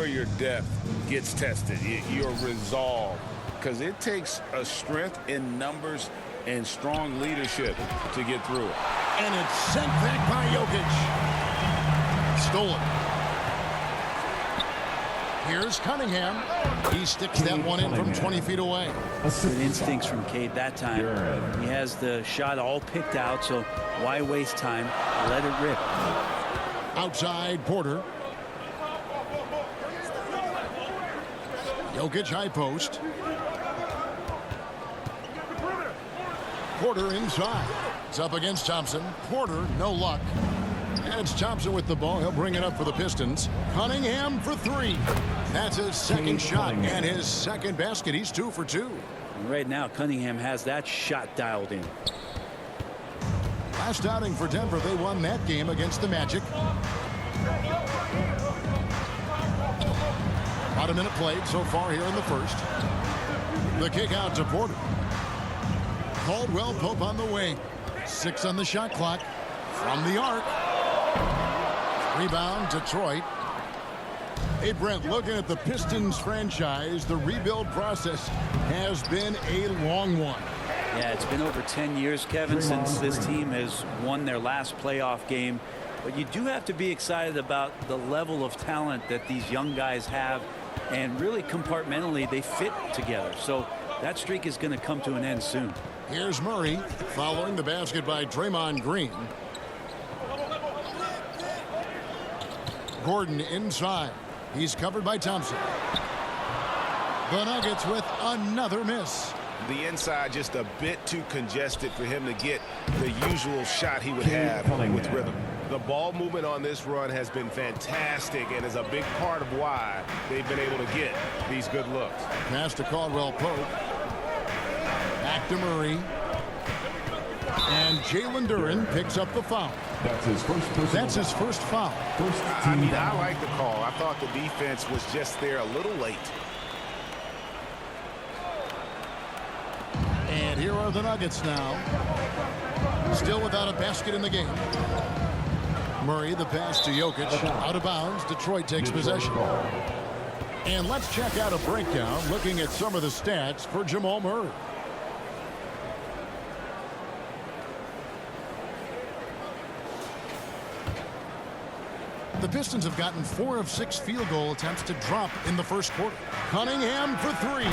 where your depth gets tested, your resolve, because it takes a strength in numbers and strong leadership to get through it. And it's sent back by Jokic. Stolen. Here's Cunningham. He sticks that one in from 20 feet away. Good instincts from Cade that time. He has the shot all picked out, so why waste time? Let it rip. Outside Porter. Jokic high post. Porter inside. It's up against Thompson. Porter, no luck. And it's Thompson with the ball. He'll bring it up for the Pistons. Cunningham for three. That's his second shot and his second basket. He's 2 for 2. And right now, Cunningham has that shot dialed in. Last outing for Denver, they won that game against the Magic. About a minute played so far here in the first. The kick out to Porter. Caldwell Pope on the wing. 6 on the shot clock. From the arc. Rebound, Detroit. Hey, Brent, looking at the Pistons franchise, the rebuild process has been a long one. Yeah, it's been over 10 years, Kevin, since this team has won their last playoff game. But you do have to be excited about the level of talent that these young guys have. And really, compartmentally, they fit together. So that streak is going to come to an end soon. Here's Murray following the basket by Draymond Green. Gordon inside. He's covered by Thompson. The Nuggets with another miss. The inside just a bit too congested for him to get the usual shot he would have with rhythm. The ball movement on this run has been fantastic and is a big part of why they've been able to get these good looks. Pass to Caldwell Pope. Back to Murray. And Jalen Duren picks up the foul. That's his first foul. I like the call. I thought the defense was just there a little late. And here are the Nuggets now. Still without a basket in the game. Murray, the pass to Jokic. Out of bounds. Detroit takes possession. And let's check out a breakdown looking at some of the stats for Jamal Murray. The Pistons have gotten 4 of 6 field goal attempts to drop in the first quarter. Cunningham for 3.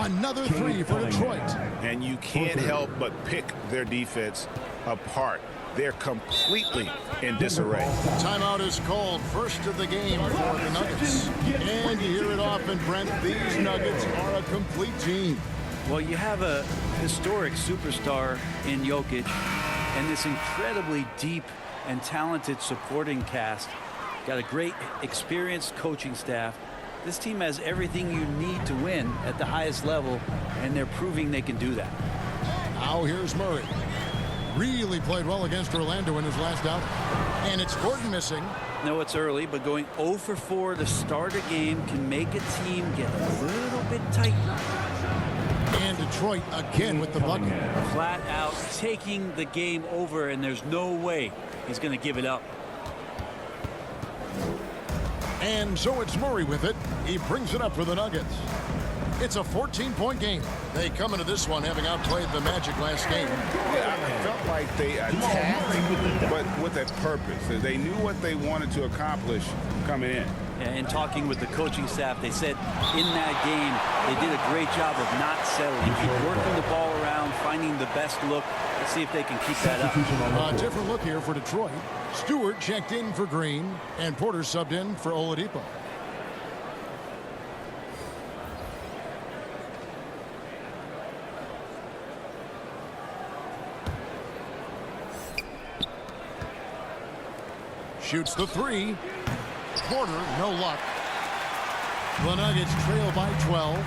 Another 3 for Detroit. And you can't help but pick their defense apart. They're completely in disarray. Timeout is called. First of the game for the Nuggets. And you hear it often, Brent. These Nuggets are a complete team. Well, you have a historic superstar in Jokic and this incredibly deep and talented supporting cast. Got a great experienced coaching staff. This team has everything you need to win at the highest level, and they're proving they can do that. Now here's Murray. Really played well against Orlando in his last outing. And it's Gordon missing. No, it's early, but going 0 for 4 to start a game can make a team get a little bit tight. And Detroit again with the bucket. Flat out taking the game over, and there's no way he's going to give it up. And so it's Murray with it. He brings it up for the Nuggets. It's a 14-point game. They come into this one having outplayed the Magic last game. Yeah, I felt like they attacked, but with a purpose. They knew what they wanted to accomplish coming in. And talking with the coaching staff, they said in that game they did a great job of not settling, keep working the ball around, finding the best look. Let's see if they can keep that up. A different look here for Detroit. Stewart checked in for Green, and Porter subbed in for Oladipo. Shoots the 3. Porter, no luck. The Nuggets trail by 12.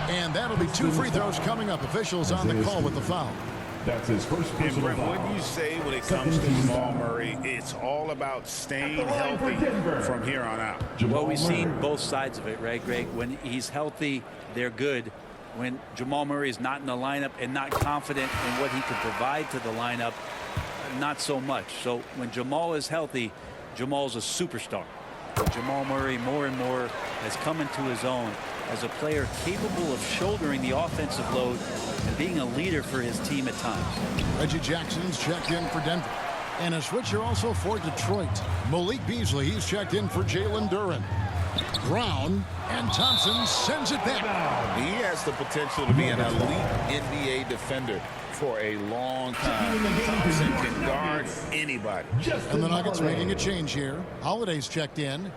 And that'll be 2 free throws coming up. Officials on the call with the foul. That's his first personal foul. What do you say when it comes to Jamal Murray? It's all about staying healthy from here on out. Well, we've seen both sides of it, right, Greg? When he's healthy, they're good. When Jamal Murray is not in the lineup and not confident in what he can provide to the lineup, not so much. So when Jamal is healthy, Jamal's a superstar. Jamal Murray more and more has come into his own as a player capable of shouldering the offensive load and being a leader for his team at times. Reggie Jackson's checked in for Denver. And a switcher also for Detroit. Malik Beasley, he's checked in for Jalen Duren. Brown and Thompson sends it back. He has the potential to be an elite NBA defender for a long time. Thompson can guard anybody. And the Nuggets making a change here. Holiday's checked in.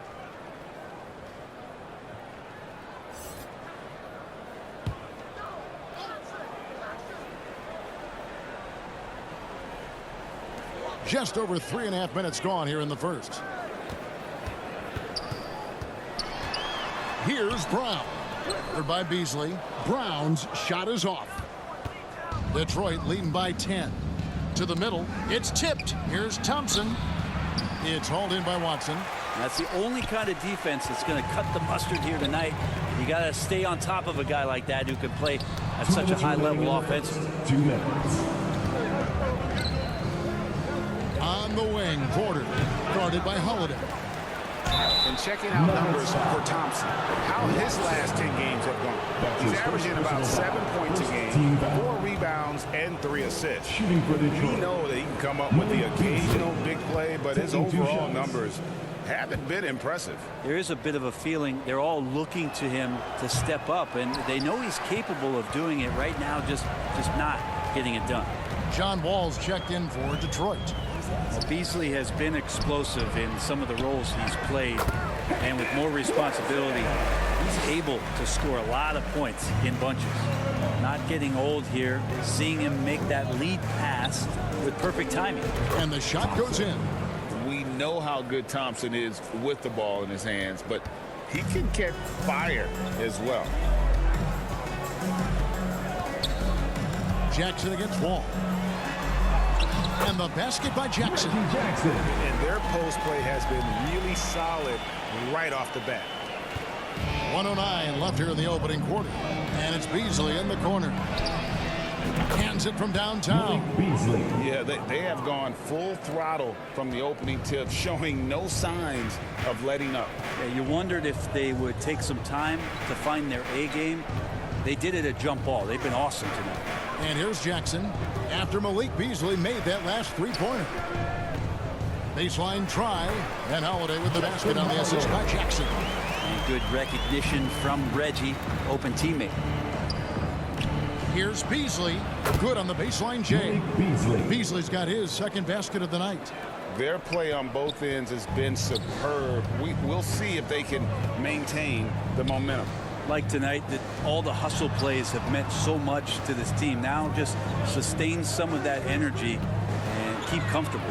Just over 3.5 minutes gone here in the first. Here's Brown. Covered by Beasley. Brown's shot is off. Detroit leading by 10. To the middle. It's tipped. Here's Thompson. It's hauled in by Watson. That's the only kind of defense that's going to cut the mustard here tonight. You got to stay on top of a guy like that who can play at such a high level offensively. 2 minutes. On the wing, Porter, guarded by Holiday. And checking out numbers for Thompson, how his last 10 games have gone. He's averaging about 7 points a game, 4 rebounds, and 3 assists. Shooting for We Detroit. know that he can come up with the occasional big play, but his overall numbers haven't been impressive. There is a bit of a feeling they're all looking to him to step up, and they know he's capable of doing it right now, just not getting it done. John Wall's checked in for Detroit. Well, Beasley has been explosive in some of the roles he's played, and with more responsibility, he's able to score a lot of points in bunches. Not getting old here, seeing him make that lead pass with perfect timing. And the shot goes in. We know how good Thompson is with the ball in his hands, but he can catch fire as well. Jackson against Wall. And the basket by Jackson. And their post play has been really solid right off the bat. 1:09 left here in the opening quarter. And it's Beasley in the corner. Hands it from downtown. Beasley. Yeah, they have gone full throttle from the opening tip, showing no signs of letting up. Yeah, you wondered if they would take some time to find their A game. They did it at jump ball. They've been awesome tonight. And here's Jackson after Malik Beasley made that last three-pointer. Baseline try, and Holiday with the basket on the assist by Jackson. And good recognition from Reggie, open teammate. Here's Beasley, good on the baseline J. Beasley. Beasley's got his second basket of the night. Their play on both ends has been superb. We'll see if they can maintain the momentum. Like tonight, that all the hustle plays have meant so much to this team. Now just sustain some of that energy and keep comfortable.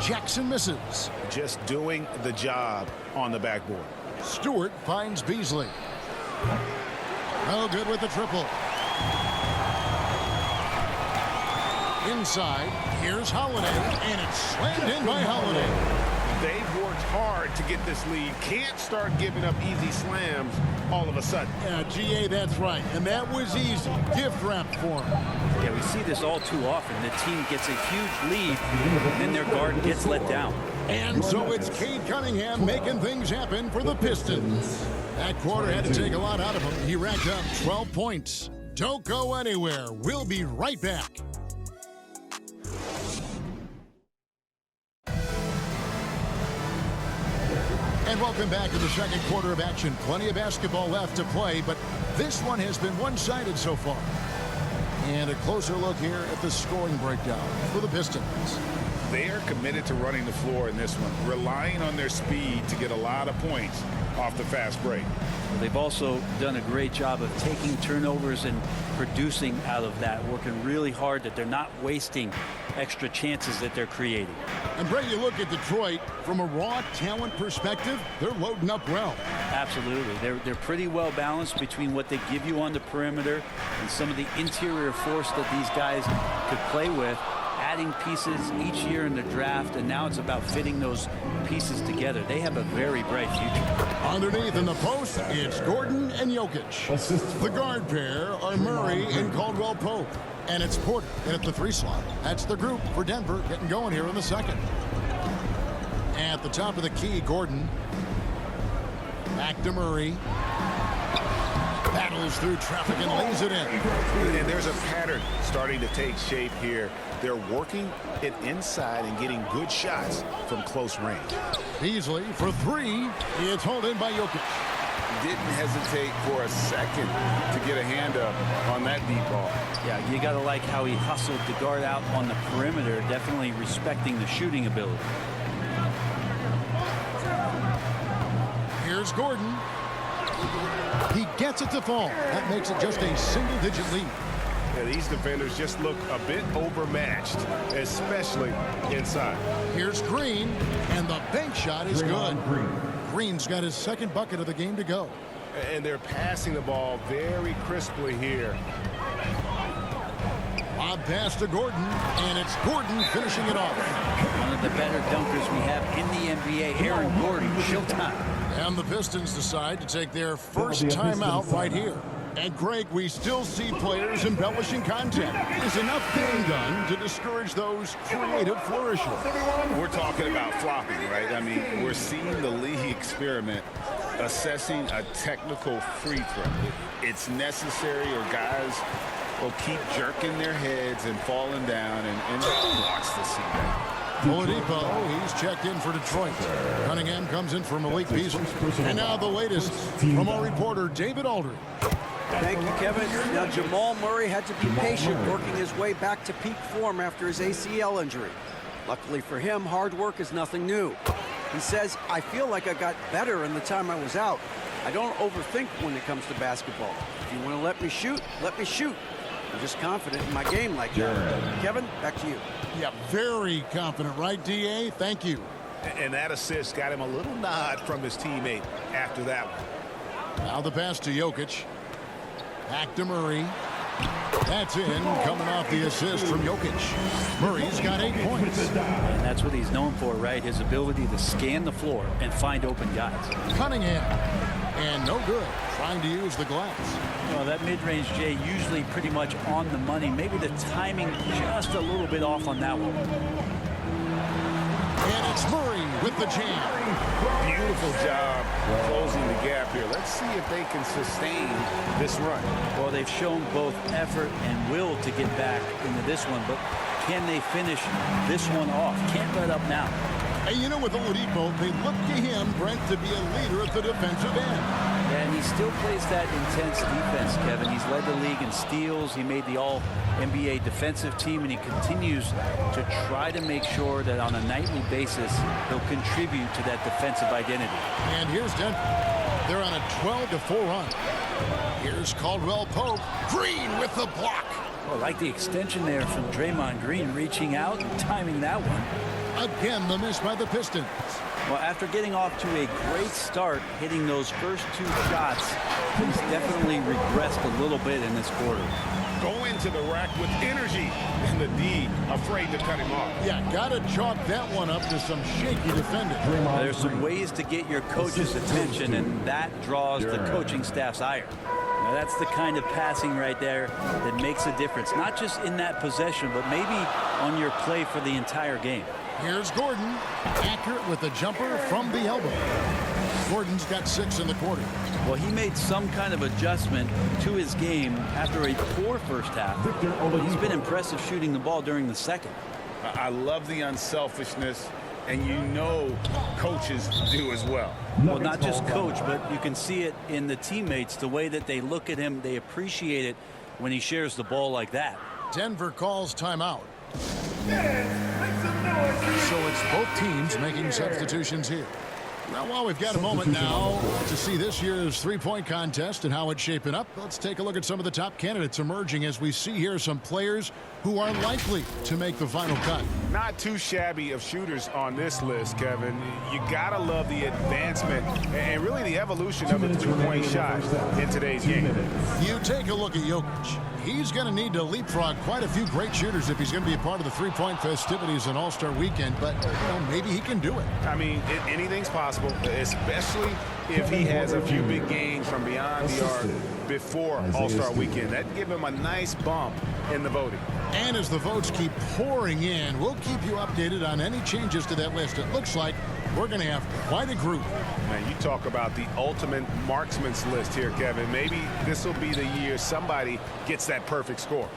Jackson misses. Just doing the job on the backboard. Stewart finds Beasley. No good with the triple. Inside, here's Holiday, and it's slammed in by Holiday. They've worked hard to get this lead. Can't start giving up easy slams all of a sudden. Yeah, GA, that's right. And that was easy. Gift wrap for him. Yeah, we see this all too often. The team gets a huge lead, and then their guard gets let down. And so it's Cade Cunningham making things happen for the Pistons. That quarter had to take a lot out of him. He racked up 12 points. Don't go anywhere. We'll be right back. And welcome back to the second quarter of action. Plenty of basketball left to play, but this one has been one-sided so far. And a closer look here at the scoring breakdown for the Pistons. They are committed to running the floor in this one, relying on their speed to get a lot of points off the fast break. They've also done a great job of taking turnovers and producing out of that, working really hard that they're not wasting extra chances that they're creating. And Brady, you look at Detroit from a raw talent perspective, they're loading up well. Absolutely. They're pretty well balanced between what they give you on the perimeter and some of the interior force that these guys could play with. adding pieces each year in the draft, and now it's about fitting those pieces together. They have a very bright future. Underneath in the post, it's Gordon and Jokic. The guard pair are Murray and Caldwell-Pope. And it's Porter in at the 3 slot. That's the group for Denver getting going here in the second. At the top of the key, Gordon. Back to Murray. Battles through traffic and lays it in. And there's a pattern starting to take shape here. They're working it inside and getting good shots from close range. Beasley for 3. It's hauled in by Jokic. Didn't hesitate for a second to get a hand up on that deep ball. Yeah, you got to like how he hustled to guard out on the perimeter, definitely respecting the shooting ability. Here's Gordon. He gets it to fall. That makes it just a single-digit lead. Yeah, these defenders just look a bit overmatched, especially inside. Here's Green, and the bank shot is good. Green's got his second bucket of the game to go. And they're passing the ball very crisply here. Lob pass to Gordon, and it's Gordon finishing it off. One of the better dunkers we have in the NBA, Aaron Gordon, showtime. And the Pistons decide to take their first timeout right here. And Greg, we still see players embellishing content. Is enough being done to discourage those creative flourishes? We're talking about flopping, right? I mean, we're seeing the league experiment assessing a technical free throw. It's necessary, or guys will keep jerking their heads and falling down, and wants to see that. Oladipo, he's checked in for Detroit. Cunningham comes in for Malik Beasley. And now the latest from our reporter, David Aldridge. Thank you, Kevin. Now, Jamal Murray had to be patient working his way back to peak form after his ACL injury. Luckily for him, hard work is nothing new. He says, I feel like I got better in the time I was out. I don't overthink when it comes to basketball. If you want to let me shoot, let me shoot. I'm just confident in my game like that. Kevin, back to you. Yeah, very confident, right, D.A.? Thank you. And that assist got him a little nod from his teammate after that one. Now the pass to Jokic. Back to Murray. That's in, coming off the assist from Jokic. Murray's got 8 points. And that's what he's known for, right? His ability to scan the floor and find open guys. Cunningham. And no good. Trying to use the glass. Well, that mid-range, Jay, usually pretty much on the money. Maybe the timing just a little bit off on that one. And it's Murray with the jam. Beautiful job closing the gap here. Let's see if they can sustain this run. Well, they've shown both effort and will to get back into this one, but can they finish this one off? Can't let up now. And you know, with Oladipo, they look to him, Brent, to be a leader at the defensive end. And he still plays that intense defense, Kevin. He's led the league in steals. He made the All-NBA defensive team, and he continues to try to make sure that on a nightly basis, he'll contribute to that defensive identity. And here's Denver. They're on a 12-4 run. Here's Caldwell-Pope. Green with the block. Well, I like the extension there from Draymond Green, reaching out and timing that one. Again, the miss by the Pistons. Well, after getting off to a great start, hitting those first 2 shots, he's definitely regressed a little bit in this quarter. Go into the rack with energy, and the D afraid to cut him off. Yeah, got to chalk that one up to some shaky defending. There's some ways to get your coach's attention, and that draws the coaching staff's ire. Now, that's the kind of passing right there that makes a difference, not just in that possession, but maybe on your play for the entire game. Here's Gordon, accurate with a jumper from the elbow. Gordon's got 6 in the quarter. Well, he made some kind of adjustment to his game after a poor first half. He's been impressive shooting the ball during the second. I love the unselfishness, and you know coaches do as well. Well, not just coach, but you can see it in the teammates, the way that they look at him. They appreciate it when he shares the ball like that. Denver calls timeout. So it's both teams making substitutions here. Now, while we've got a moment now to see this year's three-point contest and how it's shaping up, let's take a look at some of the top candidates emerging as we see here some players who are likely to make the final cut. Not too shabby of shooters on this list, Kevin. You gotta love the advancement and really the evolution of the three-point shot in today's game. You take a look at Jokic. He's going to need to leapfrog quite a few great shooters if he's going to be a part of the three-point festivities in All-Star Weekend, but maybe he can do it. I mean, anything's possible, especially if he has a few big games from beyond the arc before All-Star Weekend. That'd give him a nice bump in the voting. And as the votes keep pouring in, we'll keep you updated on any changes to that list. It looks like we're going to have quite a group. Man, you talk about the ultimate marksman's list here, Kevin. Maybe this will be the year somebody gets that perfect score.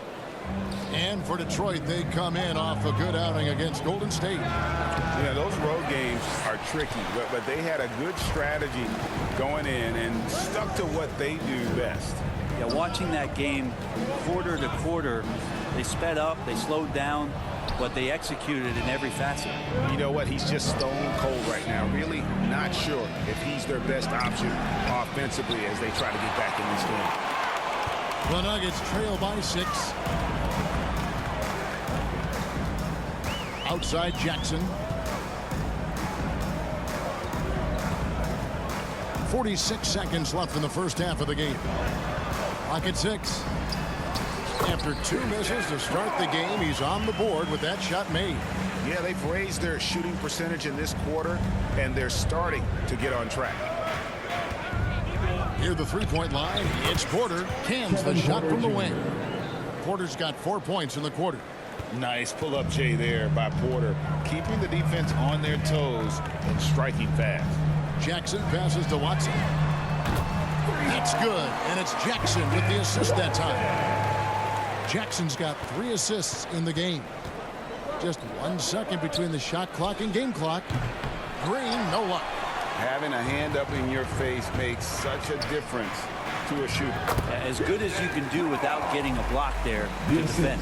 And for Detroit, they come in off a good outing against Golden State. Yeah, those road games are tricky, but they had a good strategy going in and stuck to what they do best. Yeah, watching that game quarter to quarter, they sped up, they slowed down, but they executed in every facet. You know what? He's just stone cold right now. Really not sure if he's their best option offensively as they try to get back in this game. The Nuggets trail by 6. Outside Jackson. 46 seconds left in the first half of the game. Clock at 6. After 2 misses to start the game, he's on the board with that shot made. Yeah, they've raised their shooting percentage in this quarter, and they're starting to get on track. Near the three-point line, it's Porter. Cans the shot from the wing. Porter's got 4 points in the quarter. Nice pull-up J there by Porter, keeping the defense on their toes and striking fast. Jackson passes to Watson. That's good, and it's Jackson with the assist that time. Jackson's got 3 assists in the game. Just 1 second between the shot clock and game clock. Green, no luck. Having a hand up in your face makes such a difference to a shooter. As good as you can do without getting a block there to defend.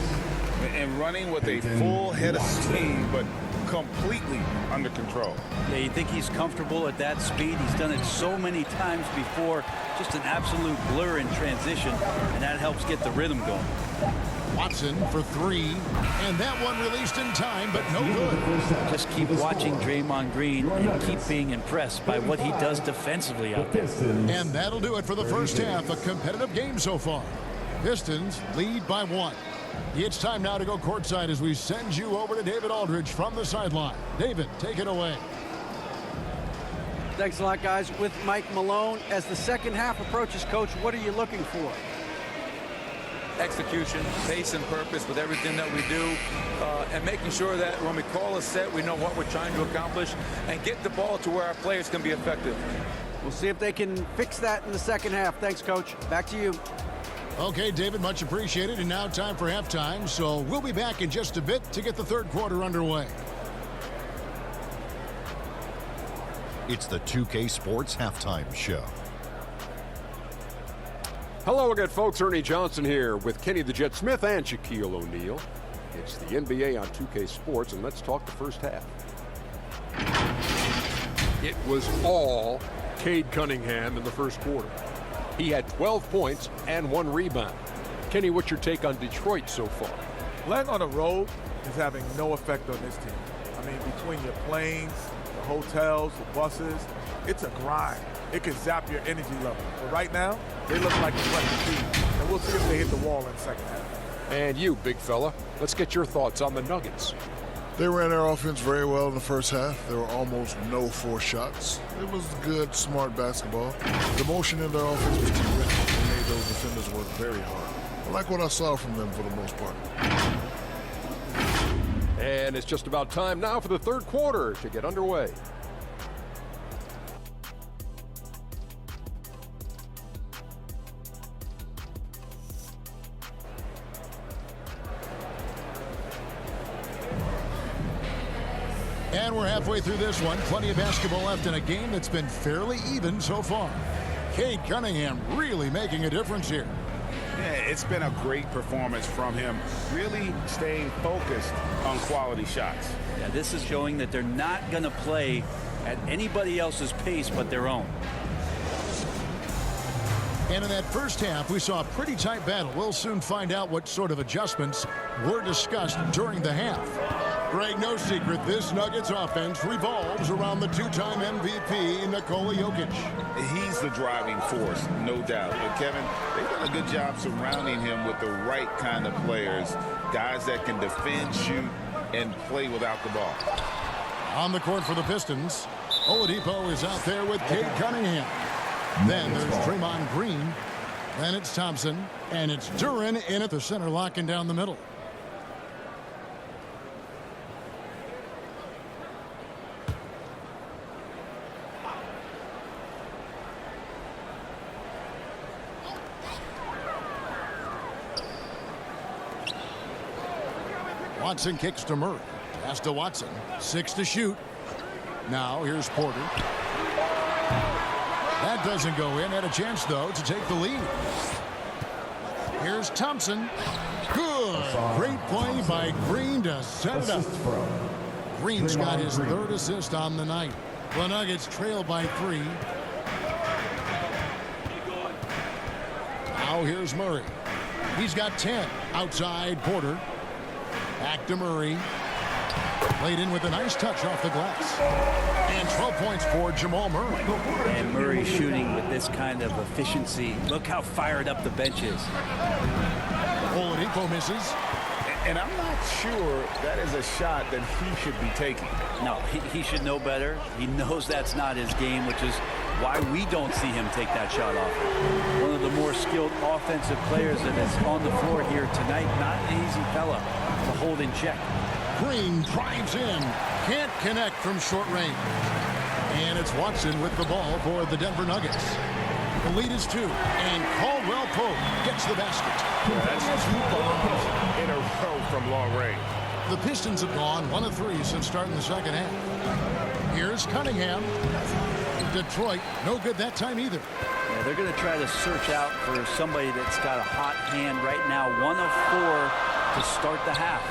And running with a full head of steam, but completely under control. Yeah, you think he's comfortable at that speed. He's done it so many times before. Just an absolute blur in transition, and that helps get the rhythm going. Watson for 3, and that one released in time, but no good. Just keep watching Draymond Green and keep being impressed by what he does defensively out there. And that'll do it for the first half. A competitive game so far. Pistons lead by 1. It's time now to go courtside as we send you over to David Aldridge from the sideline. David, take it away. Thanks a lot, guys. With Mike Malone, as the second half approaches, Coach, what are you looking for? Execution, pace and purpose with everything that we do, and making sure that when we call a set, we know what we're trying to accomplish and get the ball to where our players can be effective. We'll see if they can fix that in the second half. Thanks, Coach. Back to you. Okay, David, much appreciated. And now time for halftime. So we'll be back in just a bit to get the third quarter underway. It's the 2K Sports Halftime Show. Hello again, folks. Ernie Johnson here with Kenny the Jet Smith and Shaquille O'Neal. It's the NBA on 2K Sports, and let's talk the first half. It was all Cade Cunningham in the first quarter. He had 12 points and 1 rebound. Kenny, what's your take on Detroit so far? Playing on the road is having no effect on this team. I mean, between your planes, the hotels, the buses, it's a grind. It can zap your energy level. But right now, they look like a fresh team. And we'll see if they hit the wall in the second half. And you, big fella, let's get your thoughts on the Nuggets. They ran their offense very well in the first half. There were almost no forced shots. It was good, smart basketball. The motion in their offense was terrific. They made those defenders work very hard. I like what I saw from them for the most part. And it's just about time now for the third quarter to get underway. And we're halfway through this one. Plenty of basketball left in a game that's been fairly even so far. Cade Cunningham really making a difference here. Yeah, it's been a great performance from him, really staying focused on quality shots. Yeah, this is showing that they're not going to play at anybody else's pace but their own. And in that first half, we saw a pretty tight battle. We'll soon find out what sort of adjustments were discussed during the half. Greg, no secret, this Nuggets offense revolves around the two-time MVP, Nikola Jokic. He's the driving force, no doubt. But Kevin, they've done a good job surrounding him with the right kind of players, guys that can defend, shoot, and play without the ball. On the court for the Pistons, Oladipo is out there with Cade Cunningham. Then there's Draymond Green. Then it's Thompson. And it's Duran in at the center, locking down the middle. Watson kicks to Murray. Pass to Watson. 6 to shoot. Now here's Porter. That doesn't go in. Had a chance, though, to take the lead. Here's Thompson. Good. Great play by Green to set it up. Green's got his 3rd assist on the night. The Nuggets trail by 3. Now here's Murray. He's got 10. Outside Porter. Back to Murray. Played in with a nice touch off the glass. And 12 points for Jamal Murray. And Murray shooting with this kind of efficiency. Look how fired up the bench is. Oladipo misses. And I'm not sure that is a shot that he should be taking. No, he should know better. He knows that's not his game, which is why we don't see him take that shot off. One of the more skilled offensive players that is on the floor here tonight. Not an easy fella to hold in check. Green drives in. Can't connect from short range. And it's Watson with the ball for the Denver Nuggets. The lead is 2. And Caldwell Pope gets the basket. That's 2 bombs in a row from long range. The Pistons have gone 1 of 3 since starting the second half. Here's Cunningham. Detroit, no good that time either. Yeah, they're going to try to search out for somebody that's got a hot hand right now. 1 of 4 to start the half.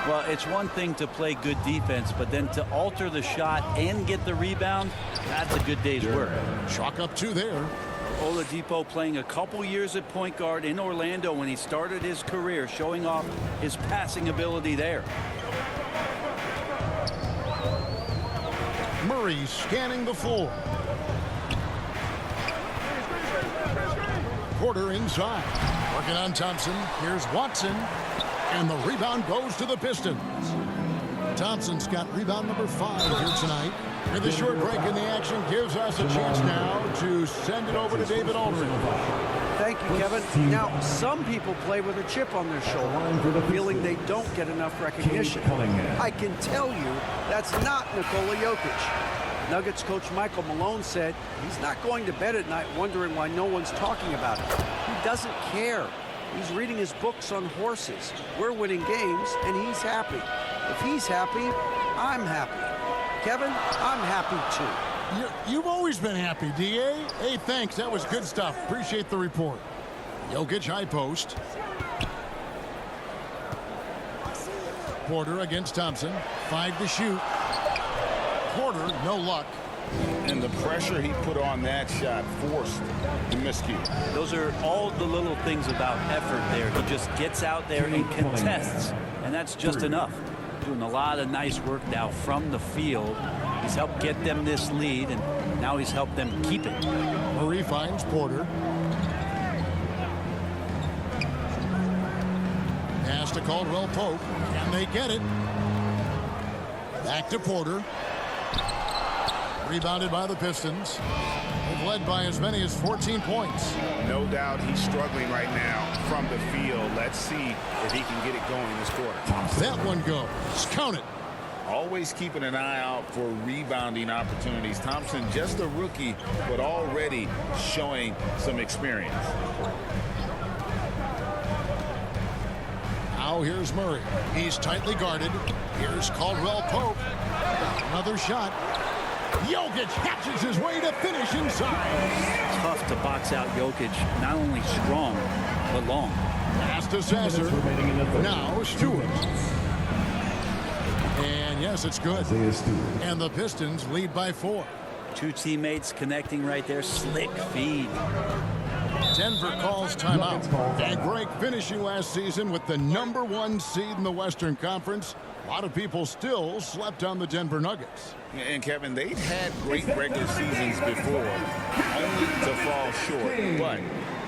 Well, it's one thing to play good defense, but then to alter the shot and get the rebound, that's a good day's work. Chalk up 2 there. Oladipo playing a couple years at point guard in Orlando when he started his career, showing off his passing ability there. Murray scanning the floor. Porter inside. Working on Thompson. Here's Watson. And the rebound goes to the Pistons. Thompson's got rebound number 5 here tonight. And the short break in the action gives us a chance now to send it over to David Aldridge. Thank you, Kevin. Now, some people play with a chip on their shoulder, feeling they don't get enough recognition. I can tell you that's not Nikola Jokic. Nuggets coach Michael Malone said he's not going to bed at night wondering why no one's talking about it. He doesn't care. He's reading his books on horses. We're winning games, and he's happy. If he's happy, I'm happy. Kevin, I'm happy too. You've always been happy, D.A. Hey, thanks. That was good stuff. Appreciate the report. Jokic high post. Porter against Thompson. 5 to shoot. Porter, no luck. And the pressure he put on that shot forced the miscue. Those are all the little things about effort there. He just gets out there and contests, and that's just enough. Doing a lot of nice work now from the field. He's helped get them this lead, and now he's helped them keep it. Murray finds Porter. Pass to Caldwell Pope, and they get it. Back to Porter. Rebounded by the Pistons. They've led by as many as 14 points. No doubt he's struggling right now from the field. Let's see if he can get it going this quarter. That one goes. Count it. Always keeping an eye out for rebounding opportunities. Thompson, just a rookie, but already showing some experience. Now here's Murray. He's tightly guarded. Here's Caldwell Pope. Another shot. Jokic hatches his way to finish inside. Tough to box out Jokic. Not only strong, but long. Pass to Sasser. Now Stewart. And yes, it's good. And the Pistons lead by 4. 2 teammates connecting right there. Slick feed. Denver calls timeout. And Greg finishing last season with the #1 seed in the Western Conference. A lot of people still slept on the Denver Nuggets. And Kevin, they've had great regular seasons before, only to fall short. But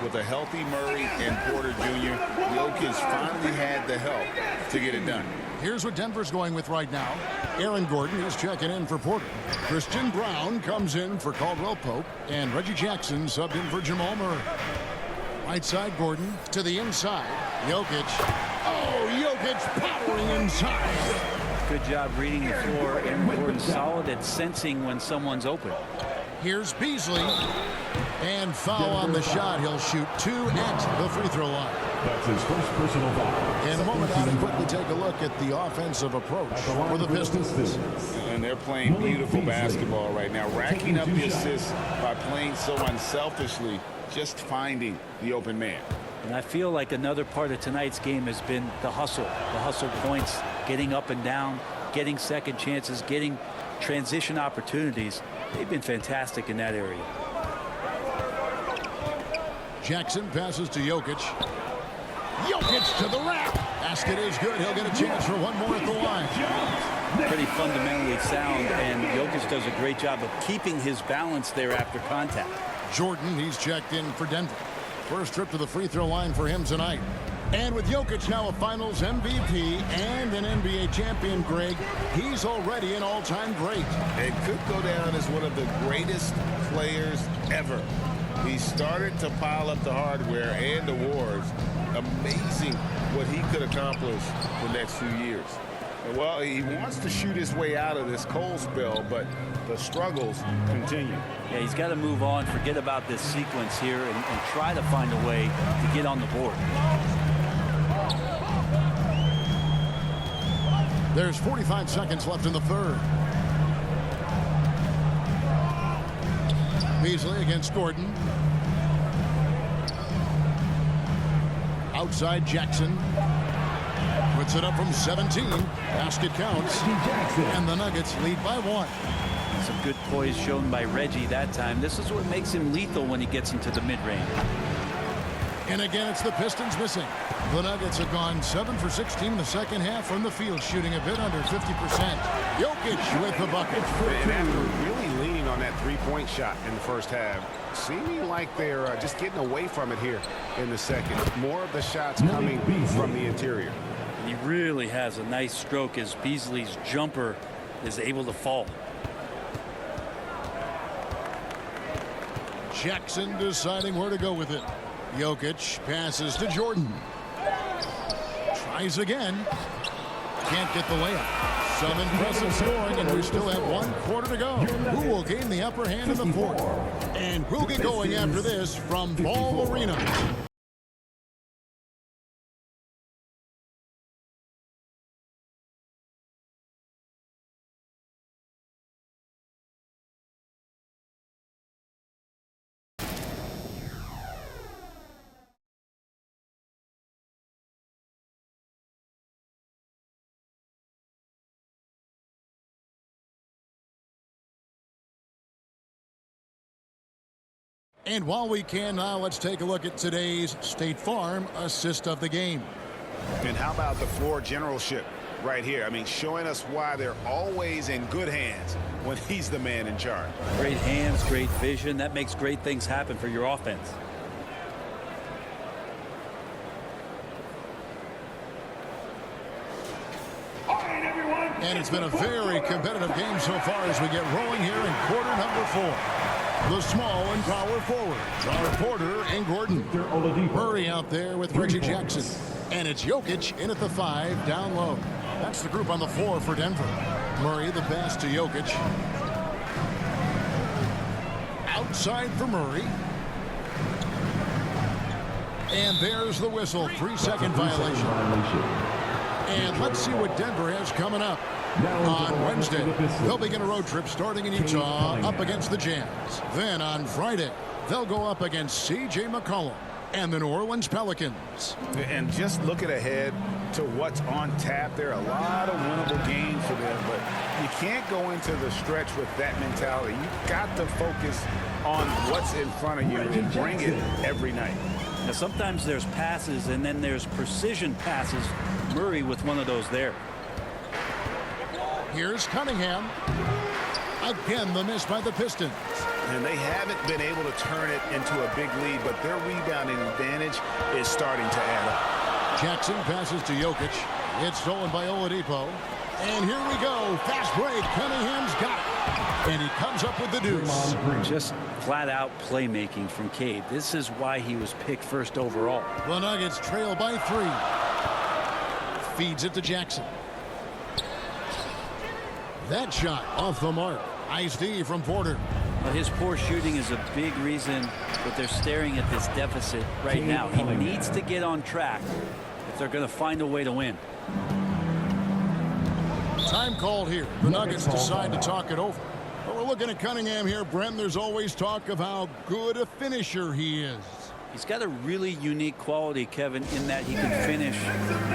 with a healthy Murray and Porter Jr., Jokic finally had the help to get it done. Here's what Denver's going with right now. Aaron Gordon is checking in for Porter. Christian Brown comes in for Caldwell Pope. And Reggie Jackson subbed in for Jamal Murray. Right side, Gordon to the inside. Jokic. Oh, Jokic powering inside. Good job reading the floor. Aaron Gordon solid at sensing when someone's open. Here's Beasley. And foul on the shot. He'll shoot 2 at the free throw line. That's his first personal foul. In a moment, now to quickly take a look at the offensive approach for the Pistons. And they're playing beautiful basketball right now, racking up the assists by playing so unselfishly, just finding the open man. And I feel like another part of tonight's game has been the hustle points, getting up and down, getting second chances, getting transition opportunities. They've been fantastic in that area. Jackson passes to Jokic. Jokic to the rack. Basket is good. He'll get a chance for one more at the line. Pretty fundamentally sound, and Jokic does a great job of keeping his balance there after contact. Jordan, he's checked in for Denver. First trip to the free throw line for him tonight. And with Jokic now a Finals MVP and an NBA champion, Greg, he's already an all-time great. It could go down as one of the greatest players ever. He started to pile up the hardware and awards. Amazing what he could accomplish the next few years. Well, he wants to shoot his way out of this cold spell, but the struggles continue. Yeah, he's got to move on, forget about this sequence here, and try to find a way to get on the board. There's 45 seconds left in the third. Beasley against Gordon. Outside Jackson. Puts it up from 17. Basket counts. And the Nuggets lead by 1. Some good poise shown by Reggie that time. This is what makes him lethal when he gets into the mid-range. And again, it's the Pistons missing. The Nuggets have gone 7 for 16 in the second half from the field, shooting a bit under 50%. Jokic with the bucket. And after really leaning on that three-point shot in the first half, seeming like they're just getting away from it here in the second. More of the shots coming from the interior. He really has a nice stroke as Beasley's jumper is able to fall. Jackson deciding where to go with it. Jokic passes to Jordan. Tries again. Can't get the layup. Some impressive scoring, and we still have 1 quarter to go. Who will gain the upper hand in the fourth? And we'll get going after this from Ball Arena. And while we can now, let's take a look at today's State Farm assist of the game. And how about the floor generalship right here? I mean, showing us why they're always in good hands when he's the man in charge. Great hands, great vision. That makes great things happen for your offense. And it's been a very competitive game so far as we get rolling here in quarter number 4. The small and power forwards are Porter and Gordon. Murray out there with Reggie Jackson. And it's Jokic in at the 5 down low. That's the group on the floor for Denver. Murray the pass to Jokic. Outside for Murray. And there's the whistle. 3-second violation. And let's see what Denver has coming up. On Wednesday, they'll begin a road trip starting in Utah up against the Jazz. Then on Friday, they'll go up against C.J. McCollum and the New Orleans Pelicans. And just looking ahead to what's on tap, there are a lot of winnable games for them, but you can't go into the stretch with that mentality. You've got to focus on what's in front of you and bring it every night. Now, sometimes there's passes and then there's precision passes. Murray with one of those there. Here's Cunningham. Again, the miss by the Pistons. And they haven't been able to turn it into a big lead, but their rebounding advantage is starting to add up. Jackson passes to Jokic. It's stolen by Oladipo. And here we go. Fast break. Cunningham's got it. And he comes up with the deuce. Just flat out playmaking from Cade. This is why he was picked first overall. The Nuggets trail by 3. Feeds it to Jackson. That shot off the mark. Nice D from Porter. Well, his poor shooting is a big reason that they're staring at this deficit right now. He needs to get on track if they're going to find a way to win. Time called here. The Nuggets decide to talk it over. But we're looking at Cunningham here, Brent. There's always talk of how good a finisher he is. He's got a really unique quality, Kevin, in that he can finish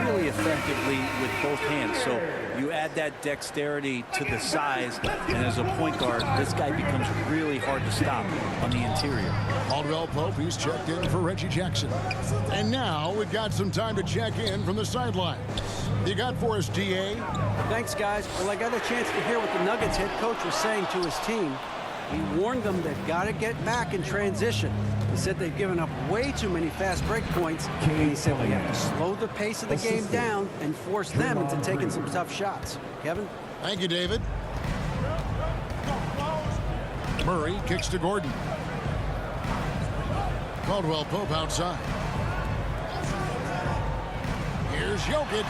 really effectively with both hands. So you add that dexterity to the size, and as a point guard, this guy becomes really hard to stop on the interior. Caldwell Pope, he's checked in for Reggie Jackson. And now we've got some time to check in from the sidelines. You got for us, DA? Thanks, guys. Well, I got a chance to hear what the Nuggets head coach was saying to his team. He warned them they've got to get back in transition. He said they've given up way too many fast break points. And he said we have to slow the pace of the game down and force them into taking some tough shots. Kevin? Thank you, David. Murray kicks to Gordon. Caldwell Pope outside. Here's Jokic.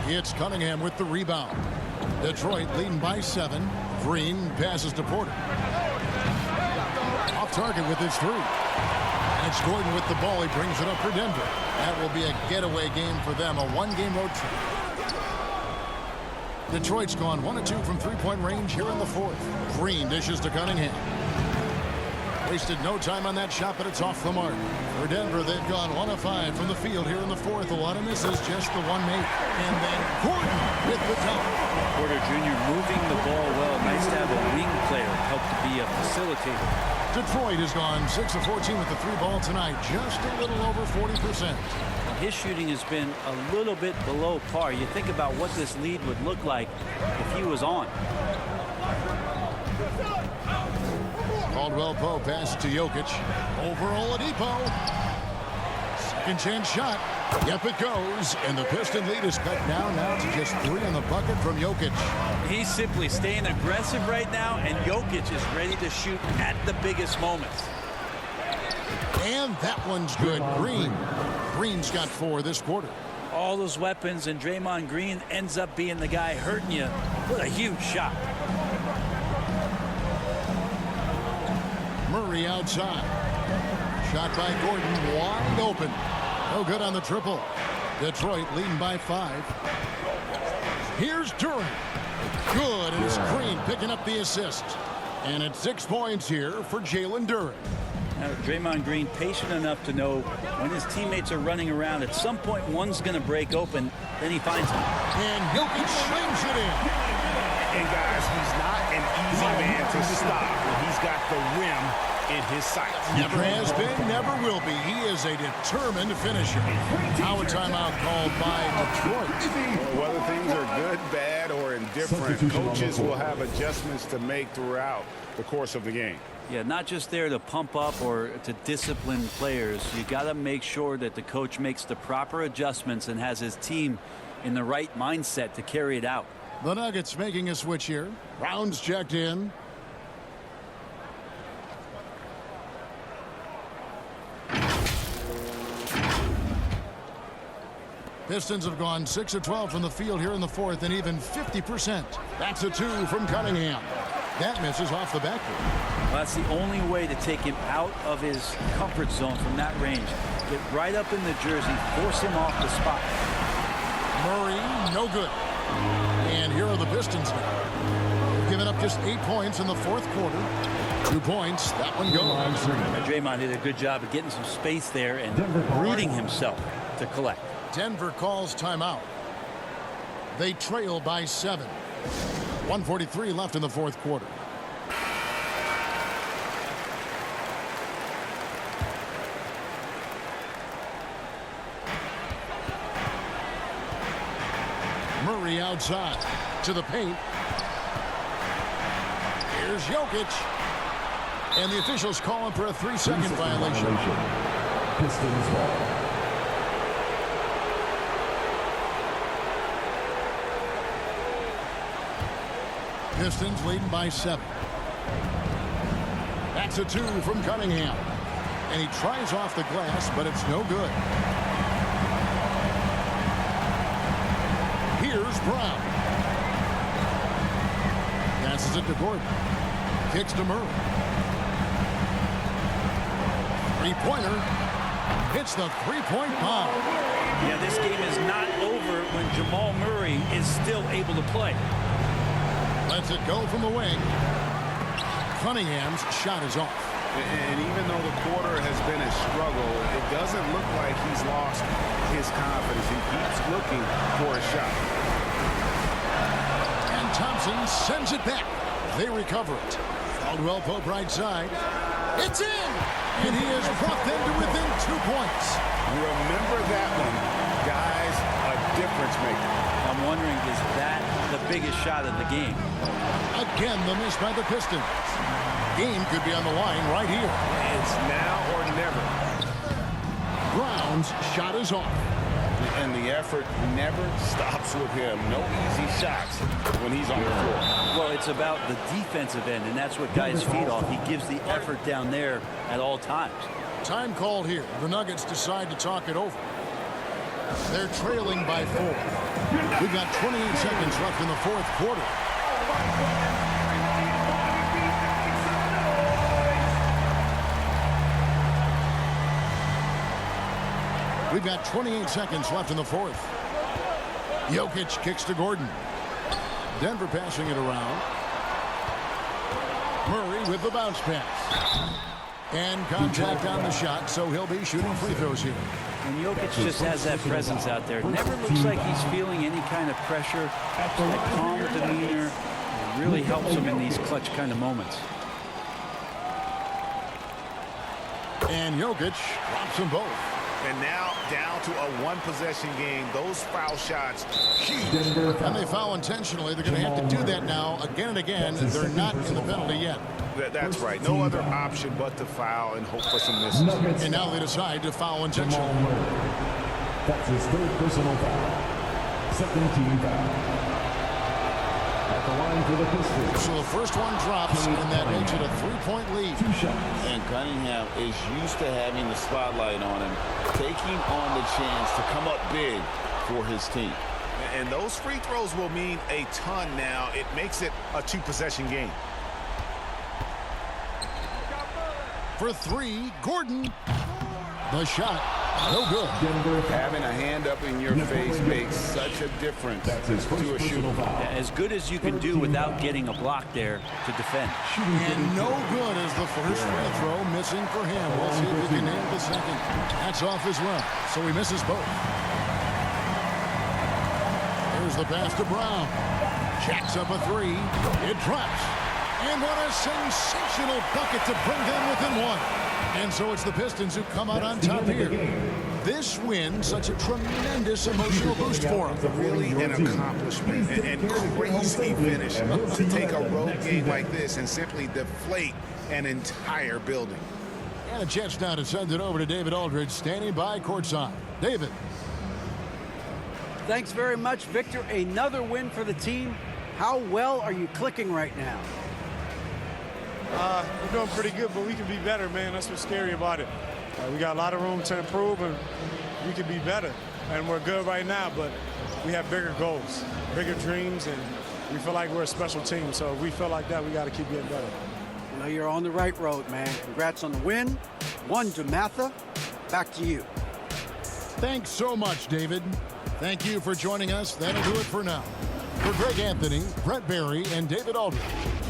It's Cunningham with the rebound. Detroit leading by 7. Green passes to Porter. Off target with his 3. And it's Gordon with the ball. He brings it up for Denver. That will be a getaway game for them, a one-game road trip. Detroit's gone 1 of 2 from three-point range here in the 4th. Green dishes to Cunningham. Wasted no time on that shot, but it's off the mark. For Denver, they've gone 1 of 5 from the field here in the 4th. A lot of misses, just the one made. And then Gordon with the dunk. Porter Jr. moving the ball well. Nice to have a wing player help to be a facilitator. Detroit has gone 6 of 14 with the 3-ball tonight, just a little over 40%. His shooting has been a little bit below par. You think about what this lead would look like if he was on. Caldwell Pope passes to Jokic. Over Oladipo. Second chance shot. Yep, it goes. And the Piston lead is cut down now to just 3 on the bucket from Jokic. He's simply staying aggressive right now, and Jokic is ready to shoot at the biggest moments. And that one's good. Green's got 4 this quarter. All those weapons, and Draymond Green ends up being the guy hurting you. What a huge shot. Murray outside. Shot by Gordon, wide open. No good on the triple. Detroit leading by 5. Here's Durant. Good, and it's Green picking up the assist. And it's 6 points here for Jalen Durant. Now, Draymond Green patient enough to know when his teammates are running around, at some point one's going to break open, then he finds him. And Jokic slams it in. And guys, he's not an easy man to stop when he's got the rim in his sights. Never has been, never will be. He is a determined finisher. Now a timeout called by Detroit. Whether things are good, bad, or indifferent, coaches will have adjustments to make throughout the course of the game. Yeah, not just there to pump up or to discipline players. You got to make sure that the coach makes the proper adjustments and has his team in the right mindset to carry it out. The Nuggets making a switch here. Rounds checked in. Pistons have gone 6 of 12 from the field here in the 4th, and even 50%. That's a 2 from Cunningham. That misses off the backboard. Well, that's the only way to take him out of his comfort zone from that range. Get right up in the jersey, force him off the spot. Murray, no good. And here are the Pistons now. They've given up just 8 points in the 4th quarter. 2 points. That one goes. And Draymond did a good job of getting some space there and rooting himself to collect. Denver calls timeout. They trail by 7. 1:43 left in the 4th quarter. Murray outside. To the paint. Here's Jokic. And the officials call him for a 3-second violation. Pistons ball. Pistons leading by 7. That's a 2 from Cunningham. And he tries off the glass, but it's no good. Here's Brown. Passes it to Gordon. Kicks to Murray. Three-pointer. Hits the three-point bomb. Yeah, this game is not over when Jamal Murray is still able to play. Lets it go from the wing. Cunningham's shot is off. And even though the quarter has been a struggle, it doesn't look like he's lost his confidence. He keeps looking for a shot. And Thompson sends it back. They recover it. Caldwell Pope right side. It's in! And he has brought them to within 2 points. Remember that one, guys, a difference maker. I'm wondering, is that the biggest shot of the game? Again, the miss by the Pistons. Game could be on the line right here. It's now or never. Brown's shot is off. And the effort never stops with him. No easy shots when he's on the floor. Well, it's about the defensive end, and that's what guys feed off. He gives the effort down there at all times. Time called here. The Nuggets decide to talk it over. They're trailing by 4. We've got 28 seconds left in the fourth quarter. We've got 28 seconds left in the fourth. Jokic kicks to Gordon. Denver passing it around. Murray with the bounce pass. And contact on the shot, so he'll be shooting free throws here. And Jokic just has that presence out there. Never looks like he's feeling any kind of pressure. That calm demeanor really helps him in these clutch kind of moments. And Jokic drops them both. And now down to a one-possession game. Those foul shots, huge. And they foul intentionally. They're going to have to do that now again and again. They're not in the penalty yet. That's right. No other option but to foul and hope for some misses. And now they decide to foul intentionally. That's his third personal foul. Second team foul. At the line for the Pistons. So the first one drops, and that makes it a 3-point lead. 2 shots. And Cunningham is used to having the spotlight on him, taking on the chance to come up big for his team. And those free throws will mean a ton now. It makes it a 2-possession game. For 3, Gordon. The shot, no good. Having a hand up in your face makes such a difference to a shooter. Yeah, as good as you can do without getting a block there to defend. And no good as the first free throw missing for him. We'll see if he can nail the second. That's off as well, so he misses both. Here's the pass to Brown. Jacks up a 3. It drops. And what a sensational bucket to bring them within 1. And so it's the Pistons who come out on top here. This win, such a tremendous emotional boost for them. Really an accomplishment and crazy finish to take a road game like this and simply deflate an entire building. And a chance now to send it over to David Aldridge, standing by courtside. David. Thanks very much, Victor. Another win for the team. How well are you clicking right now? We're doing pretty good, but we can be better, man. That's what's scary about it. We got a lot of room to improve, and we can be better. And we're good right now, but we have bigger goals, bigger dreams, and we feel like we're a special team. So if we feel like that, we got to keep getting better. Well, you're on the right road, man. Congrats on the win. 1 to Matha. Back to you. Thanks so much, David. Thank you for joining us. That'll do it for now. For Greg Anthony, Brett Barry, and David Aldridge,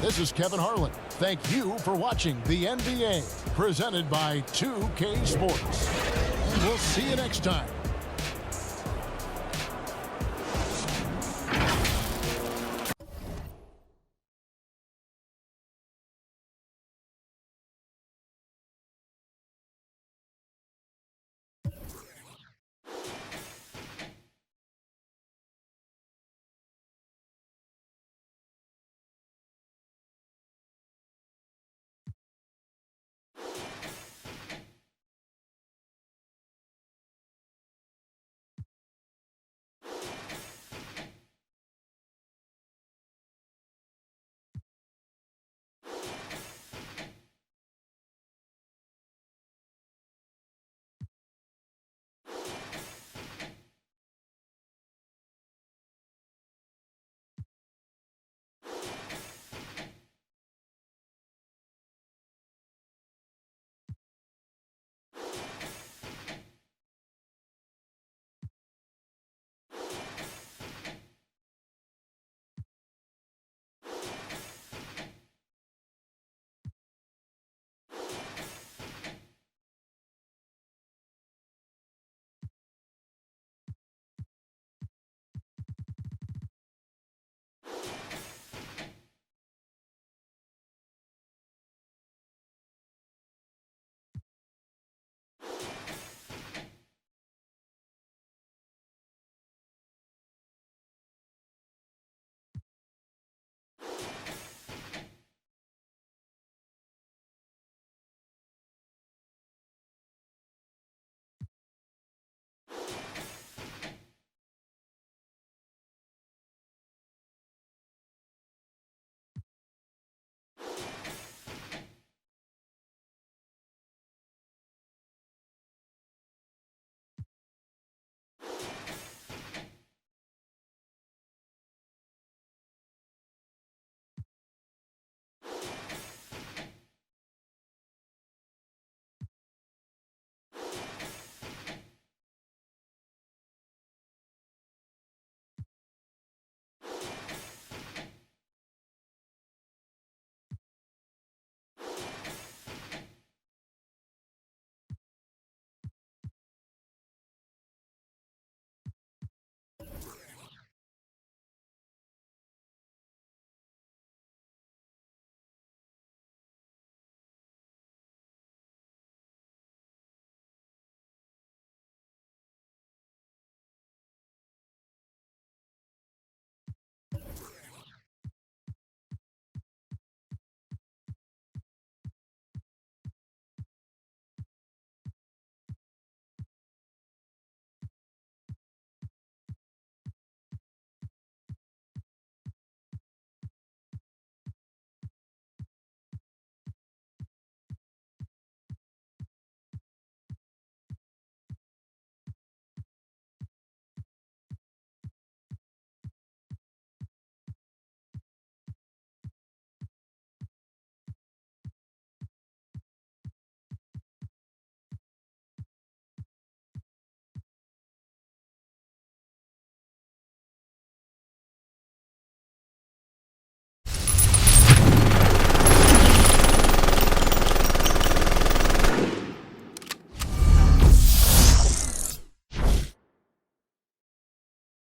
this is Kevin Harlan. Thank you for watching the NBA, presented by 2K Sports. And we'll see you next time.